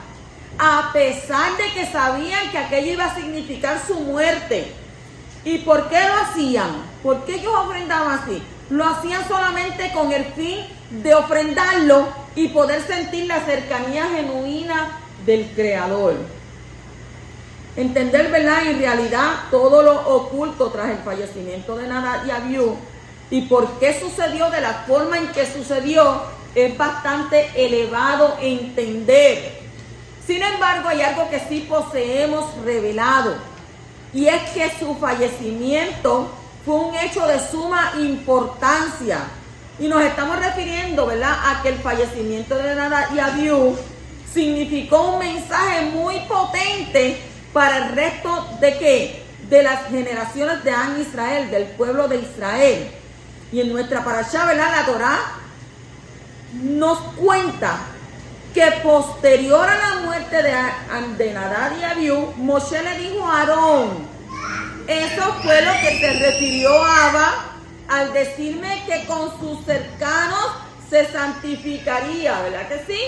a pesar de que sabían que aquello iba a significar su muerte. ¿Y por qué lo hacían? ¿Por qué ellos ofrendaban así? Lo hacían solamente con el fin de ofrendarlo y poder sentir la cercanía genuina del Creador. Entender, ¿verdad? En realidad, todo lo oculto tras el fallecimiento de Nadab y Abiú y por qué sucedió de la forma en que sucedió es bastante elevado entender. Sin embargo, hay algo que sí poseemos revelado, y es que su fallecimiento fue un hecho de suma importancia. Y nos estamos refiriendo, ¿verdad?, a que el fallecimiento de Nadab y Abiú significó un mensaje muy potente para el resto de ¿qué? De las generaciones de Am Israel, del pueblo de Israel. Y en nuestra parashá, ¿verdad?, la Torá nos cuenta que posterior a la muerte de Nadab y Abiú, Moshe le dijo a Aarón, eso fue lo que se refirió a Abba al decirme que con sus cercanos se santificaría, ¿verdad que sí?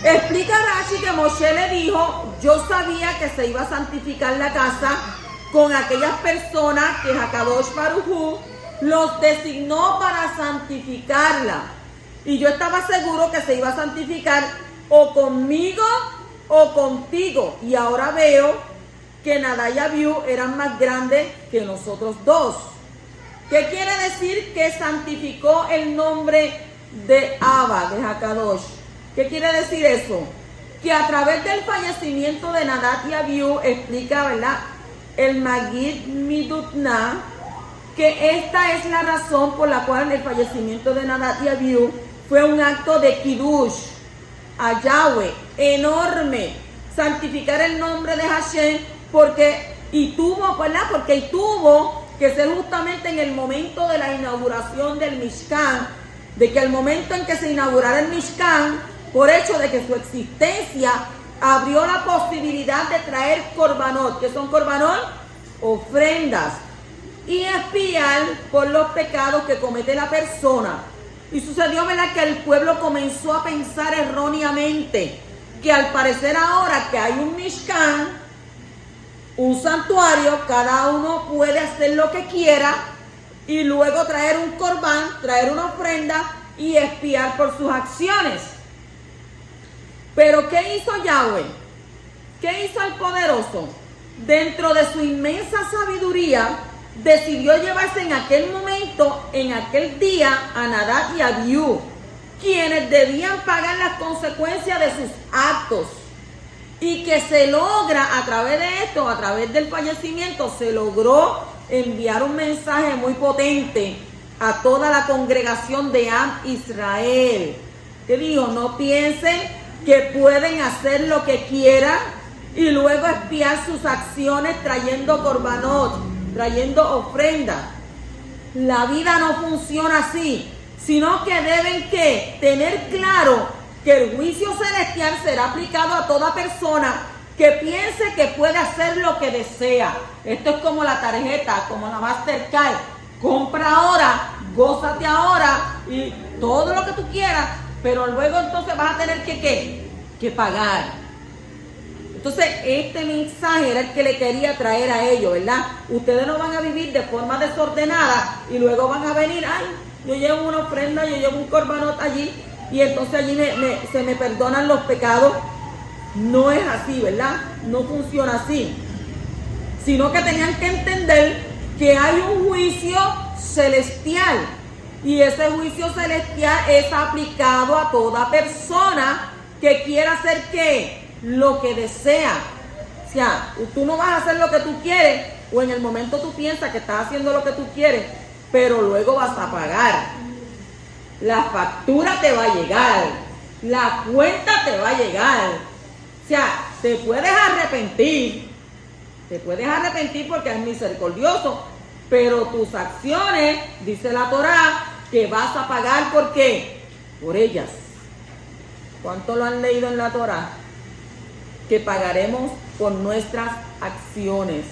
Explica Rashi que Moshe le dijo, yo sabía que se iba a santificar la casa con aquellas personas que Hakadosh Baruj Hu los designó para santificarla. Y yo estaba seguro que se iba a santificar o conmigo o contigo. Y ahora veo que Nadab y Abiú eran más grandes que nosotros dos. ¿Qué quiere decir que santificó el nombre de Abba, de Hakadosh? ¿Qué quiere decir eso? Que a través del fallecimiento de Nadab y Abiú, explica, ¿verdad?, el Magid Midutna, que esta es la razón por la cual el fallecimiento de Nadab y Abiú fue un acto de Kiddush a Yahweh enorme, santificar el nombre de Hashem, porque tuvo que ser justamente en el momento de la inauguración del Mishkan, de que al momento en que se inaugurara el Mishkan, por hecho de que su existencia abrió la posibilidad de traer korbanot. ¿Qué son korbanot? Ofrendas. Y expiar por los pecados que comete la persona. Y sucedió, ¿verdad?, que el pueblo comenzó a pensar erróneamente que al parecer ahora que hay un Mishkan, un santuario, cada uno puede hacer lo que quiera y luego traer un corbán, traer una ofrenda y expiar por sus acciones. Pero ¿qué hizo Yahweh? ¿Qué hizo el poderoso? Dentro de su inmensa sabiduría, decidió llevarse en aquel momento, en aquel día, a Nadab y Abiú, quienes debían pagar las consecuencias de sus actos. Y que se logra a través de esto, a través del fallecimiento, se logró enviar un mensaje muy potente a toda la congregación de Am Israel. Que dijo, no piensen que pueden hacer lo que quieran y luego expiar sus acciones trayendo korbanot, trayendo ofrendas. La vida no funciona así, sino que deben tener claro que el juicio celestial será aplicado a toda persona que piense que puede hacer lo que desea. Esto es como la tarjeta, como la Mastercard. Compra ahora, gózate ahora y todo lo que tú quieras, pero luego entonces vas a tener que pagar. Entonces, este mensaje era el que le quería traer a ellos, ¿verdad? Ustedes no van a vivir de forma desordenada y luego van a venir, ay, yo llevo una ofrenda, yo llevo un korbanot allí y entonces allí se me perdonan los pecados. No es así, ¿verdad? No funciona así. Sino que tenían que entender que hay un juicio celestial y ese juicio celestial es aplicado a toda persona que quiera hacer lo que desea. O sea, tú no vas a hacer lo que tú quieres o en el momento tú piensas que estás haciendo lo que tú quieres, pero luego vas a pagar. La factura te va a llegar, la cuenta te va a llegar. O sea, te puedes arrepentir porque es misericordioso, pero tus acciones, dice la Torá, que vas a pagar, ¿por qué? Por ellas. ¿Cuánto lo han leído en la Torá? Que pagaremos por nuestras acciones.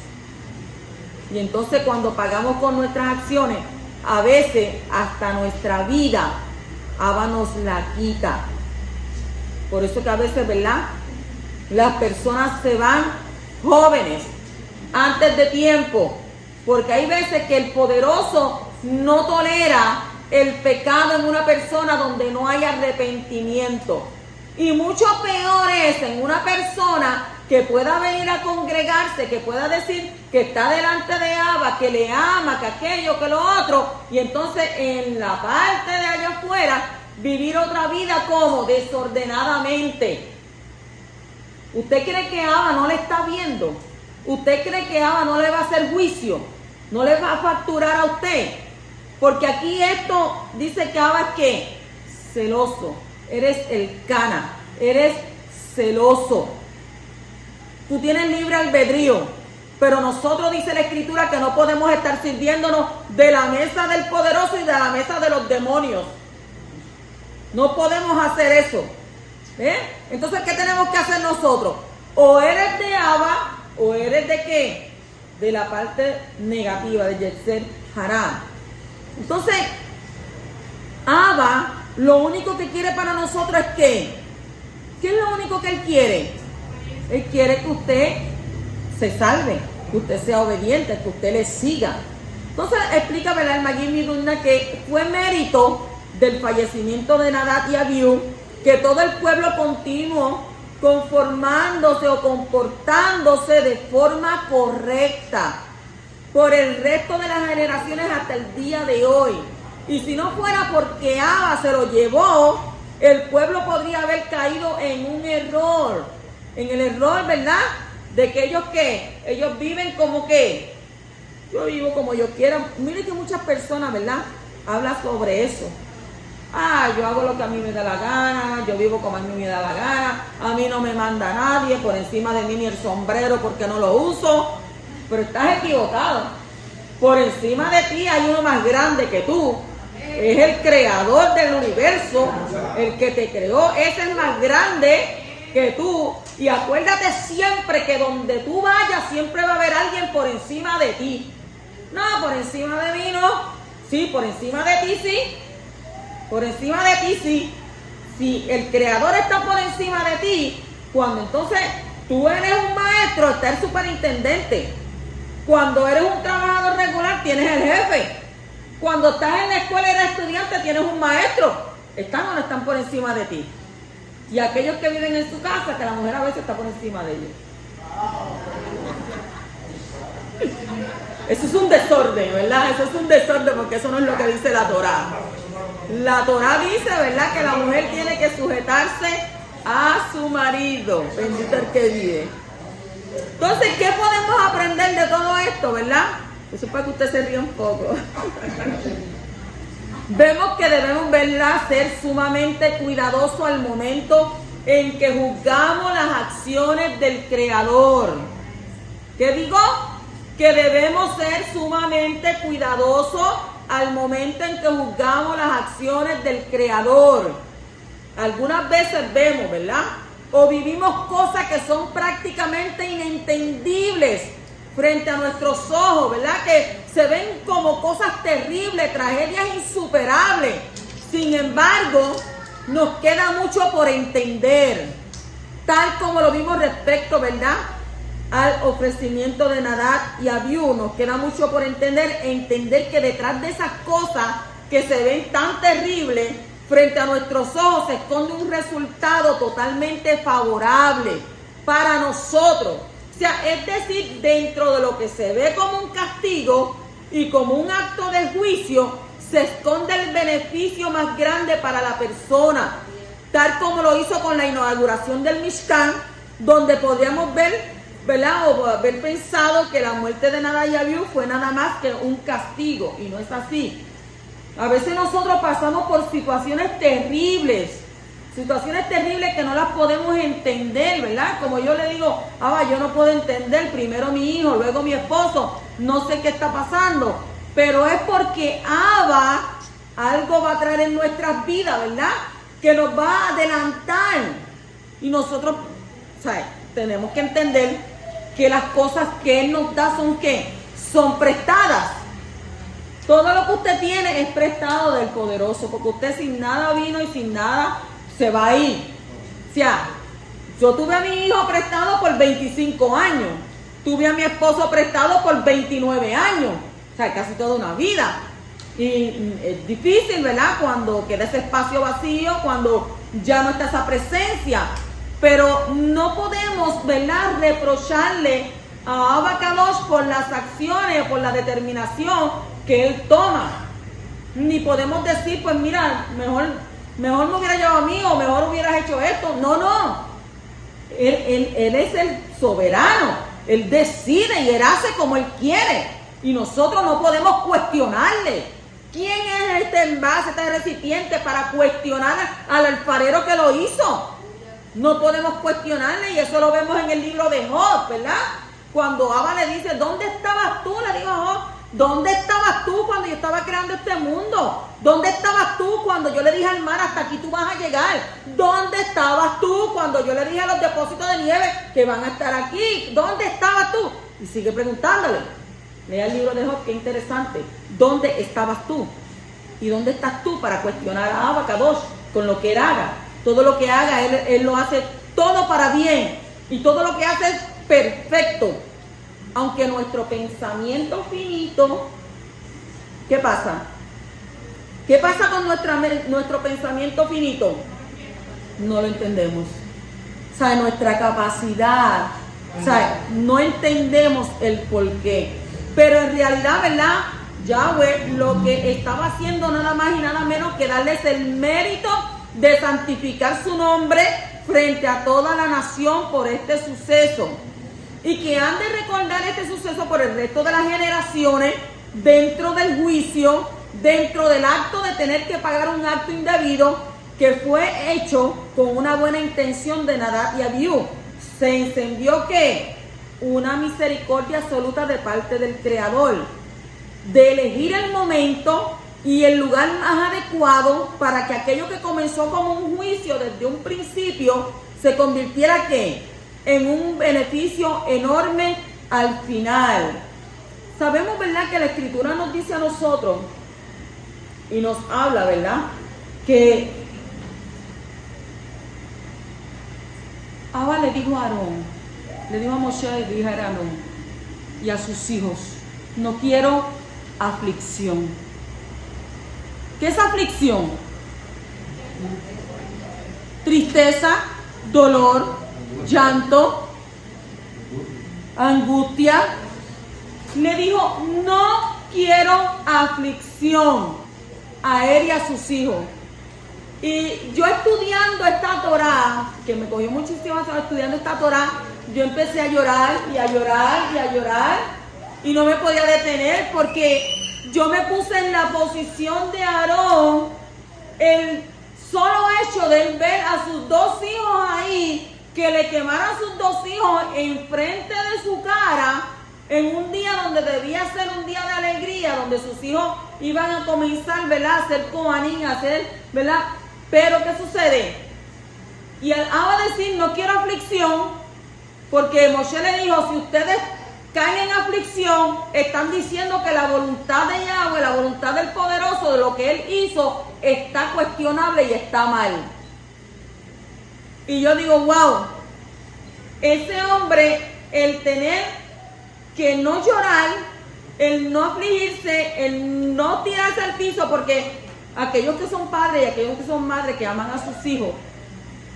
Y entonces cuando pagamos con nuestras acciones, a veces hasta nuestra vida, Abba nos la quita. Por eso que a veces, ¿verdad?, las personas se van jóvenes, antes de tiempo, porque hay veces que el poderoso no tolera el pecado en una persona donde no hay arrepentimiento. Y mucho peor es en una persona que pueda venir a congregarse, que pueda decir que está delante de Abba, que le ama, que aquello, que lo otro, y entonces en la parte de allá afuera vivir otra vida como desordenadamente. ¿Usted cree que Abba no le está viendo? ¿Usted cree que Abba no le va a hacer juicio? ¿No le va a facturar a usted? Porque aquí esto dice que Abba es ¿qué? Celoso. Eres el Cana, eres celoso. Tú tienes libre albedrío, pero nosotros dice la Escritura que no podemos estar sirviéndonos de la mesa del poderoso y de la mesa de los demonios. No podemos hacer eso. Entonces, ¿qué tenemos que hacer nosotros? O eres de Abba, o eres de ¿qué? De la parte negativa, de Yetzer Hará. Entonces, Abba, lo único que quiere para nosotros es ¿qué? ¿Qué es lo único que Él quiere? Él quiere que usted se salve, que usted sea obediente, que usted le siga. Entonces, explica, ¿verdad?, el Magid Miduna, que fue mérito del fallecimiento de Nadab y Abiú, que todo el pueblo continuó conformándose o comportándose de forma correcta por el resto de las generaciones hasta el día de hoy. Y si no fuera porque Abba se lo llevó, el pueblo podría haber caído en un error. En el error, ¿verdad?, de que ellos ¿qué? Ellos viven como que yo vivo como yo quiera. Mire que muchas personas, ¿verdad?, hablan sobre eso. Yo hago lo que a mí me da la gana, yo vivo como a mí me da la gana, a mí no me manda nadie por encima de mí ni el sombrero porque no lo uso. Pero estás equivocado. Por encima de ti hay uno más grande que tú. Es el creador del universo, el que te creó. Ese es más grande que tú. Y acuérdate siempre que donde tú vayas siempre va a haber alguien por encima de ti. No, por encima de mí no. Sí, por encima de ti sí. Por encima de ti sí. Si el creador está por encima de ti, cuando entonces tú eres un maestro, está el superintendente. Cuando eres un trabajador regular, tienes el jefe. Cuando estás en la escuela y eres estudiante, tienes un maestro. ¿Están o no están por encima de ti? Y aquellos que viven en su casa, que la mujer a veces está por encima de ellos. Eso es un desorden, ¿verdad? Eso es un desorden porque eso no es lo que dice la Torá. La Torá dice, ¿verdad?, que la mujer tiene que sujetarse a su marido. Bendito el que vive. Entonces, ¿qué podemos aprender de todo esto, verdad? Eso es para que usted se ría un poco. Vemos que debemos, ¿verdad?, ser sumamente cuidadosos al momento en que juzgamos las acciones del Creador. ¿Qué digo? Que debemos ser sumamente cuidadosos al momento en que juzgamos las acciones del Creador. Algunas veces vemos, ¿verdad?, o vivimos cosas que son prácticamente inentendibles frente a nuestros ojos, ¿verdad?, que se ven como cosas terribles, tragedias insuperables. Sin embargo, nos queda mucho por entender, tal como lo vimos respecto, ¿verdad?, al ofrecimiento de Nadab y Abiú. Nos queda mucho por entender que detrás de esas cosas que se ven tan terribles frente a nuestros ojos se esconde un resultado totalmente favorable para nosotros. O sea, es decir, dentro de lo que se ve como un castigo y como un acto de juicio, se esconde el beneficio más grande para la persona, tal como lo hizo con la inauguración del Mishkan, donde podríamos ver, ¿verdad?, o haber pensado que la muerte de Nadab y Abiú fue nada más que un castigo, y no es así. A veces nosotros pasamos por situaciones terribles que no las podemos entender, ¿verdad? Como yo le digo, yo no puedo entender, primero mi hijo, luego mi esposo, no sé qué está pasando, pero es porque Abba algo va a traer en nuestras vidas, ¿verdad? Que nos va a adelantar. Y nosotros, ¿sabes? Tenemos que entender que las cosas que Él nos da son ¿qué? Son prestadas. Todo lo que usted tiene es prestado del Poderoso, porque usted sin nada vino y sin nada se va a ir. O sea, yo tuve a mi hijo prestado por 25 años, tuve a mi esposo prestado por 29 años, o sea, casi toda una vida. Y es difícil, ¿verdad? Cuando queda ese espacio vacío, cuando ya no está esa presencia. Pero no podemos, ¿verdad?, reprocharle a Abba Kadosh por las acciones, por la determinación que Él toma. Ni podemos decir, pues mira, mejor me hubiera llevado a mí o mejor hubieras hecho esto. No, no. Él es el soberano. Él decide y Él hace como Él quiere. Y nosotros no podemos cuestionarle. ¿Quién es este envase, este recipiente para cuestionar al alfarero que lo hizo? No podemos cuestionarle, y eso lo vemos en el libro de Job, ¿verdad? Cuando Abba le dice, ¿dónde estabas tú? Le digo a Job, ¿dónde estabas tú cuando yo estaba creando este mundo? ¿Dónde estabas tú cuando yo le dije al mar, hasta aquí tú vas a llegar? ¿Dónde estabas tú cuando yo le dije a los depósitos de nieve que van a estar aquí? ¿Dónde estabas tú? Y sigue preguntándole. Lea el libro de Job, qué interesante. ¿Dónde estabas tú? ¿Y dónde estás tú para cuestionar a Abba Kadosh con lo que Él haga? Todo lo que haga, él lo hace todo para bien. Y todo lo que hace es perfecto. Aunque nuestro pensamiento finito, ¿qué pasa? ¿Qué pasa con nuestro pensamiento finito? No lo entendemos. O sea, nuestra capacidad, o sea, no entendemos el porqué. Pero en realidad, ¿verdad? Yahweh lo que estaba haciendo nada más y nada menos que darles el mérito de santificar su nombre frente a toda la nación por este suceso. Y que han de recordar este suceso por el resto de las generaciones, dentro del juicio, dentro del acto de tener que pagar un acto indebido que fue hecho con una buena intención de Nadab y Abiú. Se encendió ¿qué? Una misericordia absoluta de parte del Creador, de elegir el momento y el lugar más adecuado para que aquello que comenzó como un juicio desde un principio se convirtiera ¿qué? En un beneficio enorme al final. Sabemos, ¿verdad?, que la Escritura nos dice a nosotros y nos habla, ¿verdad?, que Abba le dijo a Aarón, le dijo a Moshe, le dijo a Aarón y a sus hijos, no quiero aflicción. ¿Qué es aflicción? Tristeza, dolor, llanto, angustia. Le dijo, no quiero aflicción a él y a sus hijos. Y yo estudiando esta Torá, que me cogió muchísimas horas estudiando esta Torá, yo empecé a llorar y a llorar y a llorar y no me podía detener porque yo me puse en la posición de Aarón. El solo hecho de él ver a sus dos hijos ahí, que le quemaran sus dos hijos enfrente de su cara, en un día donde debía ser un día de alegría, donde sus hijos iban a comenzar, ¿verdad?, a ser coanín, a ser, ¿verdad? Pero ¿qué sucede? Y al Abba decir, no quiero aflicción, porque Moshe le dijo, si ustedes caen en aflicción, están diciendo que la voluntad de Yahweh, la voluntad del Poderoso, de lo que Él hizo, está cuestionable y está mal. Y yo digo, wow, ese hombre, el tener que no llorar, el no afligirse, el no tirarse al piso, porque aquellos que son padres y aquellos que son madres que aman a sus hijos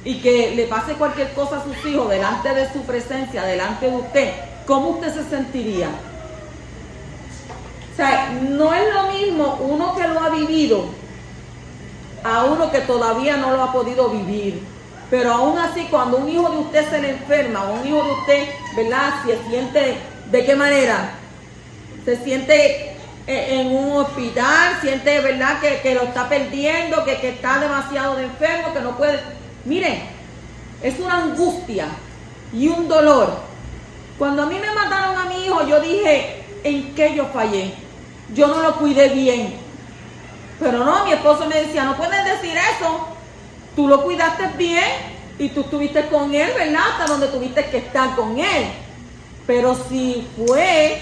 y que le pase cualquier cosa a sus hijos delante de su presencia, delante de usted, ¿cómo usted se sentiría? O sea, no es lo mismo uno que lo ha vivido a uno que todavía no lo ha podido vivir. Pero aún así, cuando un hijo de usted se le enferma, o un hijo de usted, ¿verdad?, se siente, ¿de qué manera? Se siente en un hospital, siente, ¿verdad?, que lo está perdiendo, que está demasiado enfermo, que no puede. Mire, es una angustia y un dolor. Cuando a mí me mataron a mi hijo, yo dije, ¿En qué yo fallé? Yo no lo cuidé bien. Pero no, mi esposo me decía, no puedes decir eso. Tú lo cuidaste bien y tú estuviste con él, ¿verdad? Hasta donde tuviste que estar con él. Pero si fue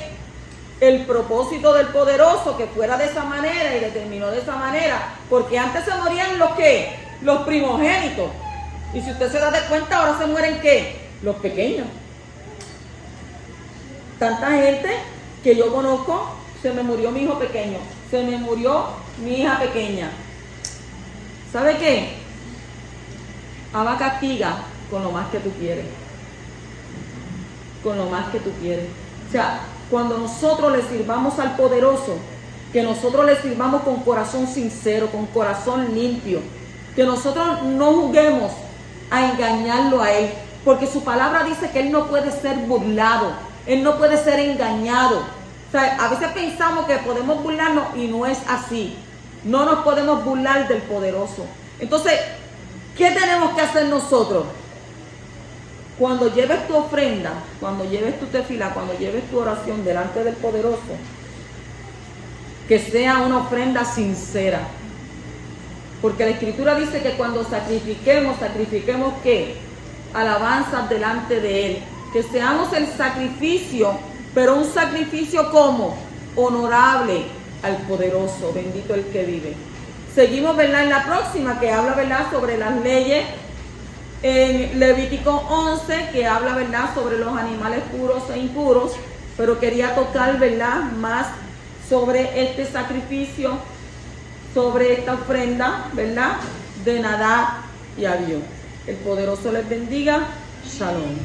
el propósito del poderoso que fuera de esa manera y determinó de esa manera, porque antes se morían los ¿qué? Los primogénitos. Y si usted se da de cuenta, ahora se mueren ¿qué? Los pequeños. Tanta gente que yo conozco, se me murió mi hijo pequeño, se me murió mi hija pequeña. ¿Sabe qué? Abba castiga con lo más que tú quieres. Con lo más que tú quieres. O sea, cuando nosotros le sirvamos al poderoso, que nosotros le sirvamos con corazón sincero, con corazón limpio, que nosotros no juguemos a engañarlo a él, porque su palabra dice que él no puede ser burlado, él no puede ser engañado. O sea, a veces pensamos que podemos burlarnos y no es así. No nos podemos burlar del poderoso. Entonces, ¿qué tenemos que hacer nosotros? Cuando lleves tu ofrenda, cuando lleves tu tefila, cuando lleves tu oración delante del poderoso, que sea una ofrenda sincera. Porque la Escritura dice que cuando sacrifiquemos ¿qué? Alabanzas delante de Él. Que seamos el sacrificio, pero un sacrificio como honorable al poderoso, bendito el que vive. Seguimos, ¿verdad? En la próxima, que habla, ¿verdad?, sobre las leyes. En Levítico 11, que habla, ¿verdad?, sobre los animales puros e impuros, pero quería tocar, ¿verdad?, más sobre este sacrificio, sobre esta ofrenda, ¿verdad?, de Nadab y Abiú. El poderoso les bendiga. Shalom.